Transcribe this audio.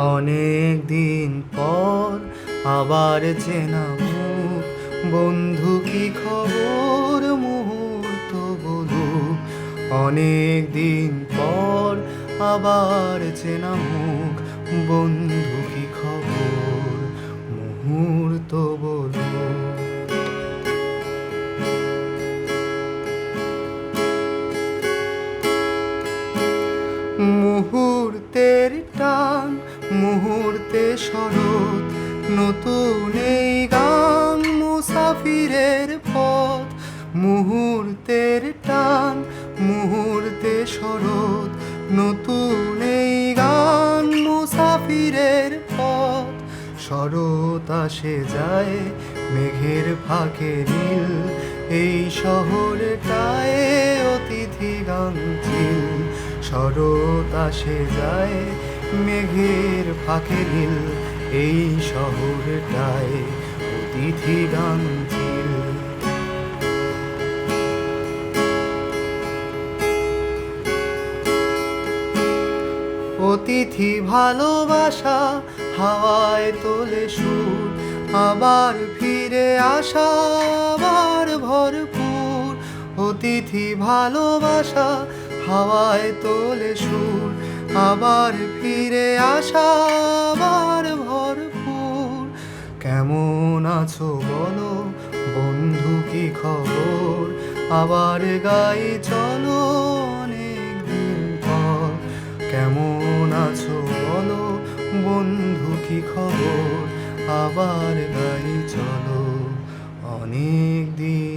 অনেক দিন পর আবার চেনা মুখ, বন্ধু কি খবর মুহূর্ত বলুক। অনেক দিন পর আবার চেনা মুখ, বন্ধু কি খবর মুহূর্ত বলুক। মুহূর্তের টান, মুহূর্তে শরৎ, নতুন এই গান মুসাফিরের পথ। মুহূর্তের টান, মুহূর্তে শরৎ, নতুন এই গান মুসাফিরের পথ। শরৎ আসে যায় মেঘের ফাঁকে নীল, এই শহরটায় অতিথি গানচিল। শরৎ আসে যায় মেঘের ফাঁকে নীল, এই শহরটায় অতিথি গানচিল। অতিথি ভালোবাসা হাওয়ায় তোলে সুর, আবার ফিরে আসা আবার ভরপুর। অতিথি ভালোবাসা হাওয়ায় তোলে সুর, আবার ফিরে আসা আবার ভরপুর। কেমন আছো বলো বন্ধু কি খবর, আবার গাই চলো অনেক দিন পর। কেমন আছো বলো বন্ধু কি খবর, আবার গাই চলো অনেক দিন